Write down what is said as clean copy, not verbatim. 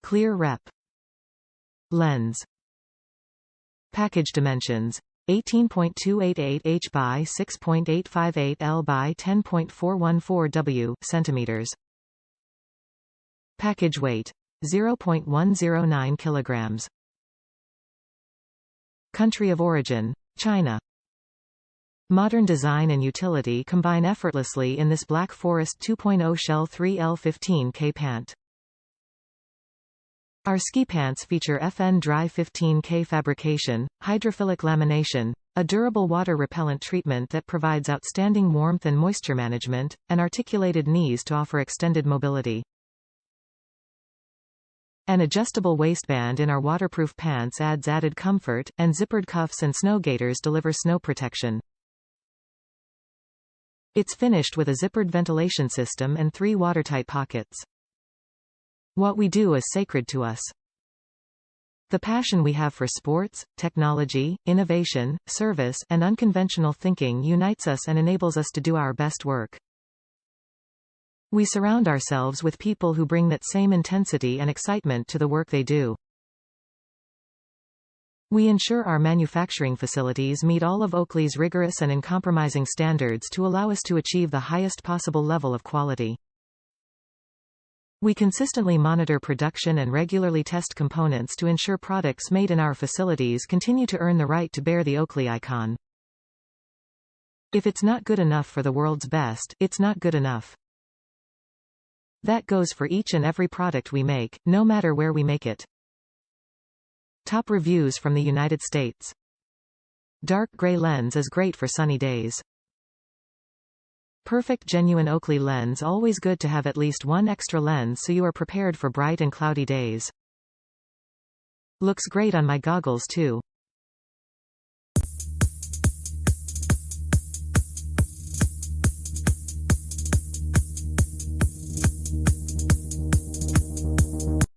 Clear rep. Lens. Package dimensions: 18.288 h by 6.858 l by 10.414 w centimeters. Package weight: 0.109 kilograms. Country of origin: China. Modern design and utility combine effortlessly in this Black Forest 2.0 Shell 3L15K pant. Our ski pants feature FN Dry 15K fabrication, hydrophilic lamination, a durable water-repellent treatment that provides outstanding warmth and moisture management, and articulated knees to offer extended mobility. An adjustable waistband in our waterproof pants adds added comfort, and zippered cuffs and snow gaiters deliver snow protection. It's finished with a zippered ventilation system and 3 watertight pockets. What we do is sacred to us. The passion we have for sports, technology, innovation, service, and unconventional thinking unites us and enables us to do our best work. We surround ourselves with people who bring that same intensity and excitement to the work they do. We ensure our manufacturing facilities meet all of Oakley's rigorous and uncompromising standards to allow us to achieve the highest possible level of quality. We consistently monitor production and regularly test components to ensure products made in our facilities continue to earn the right to bear the Oakley icon. If it's not good enough for the world's best, it's not good enough. That goes for each and every product we make, no matter where we make it. Top reviews from the United States. Dark gray lens is great for sunny days. Perfect genuine Oakley lens, always good to have at least one extra lens so you are prepared for bright and cloudy days. Looks great on my goggles too.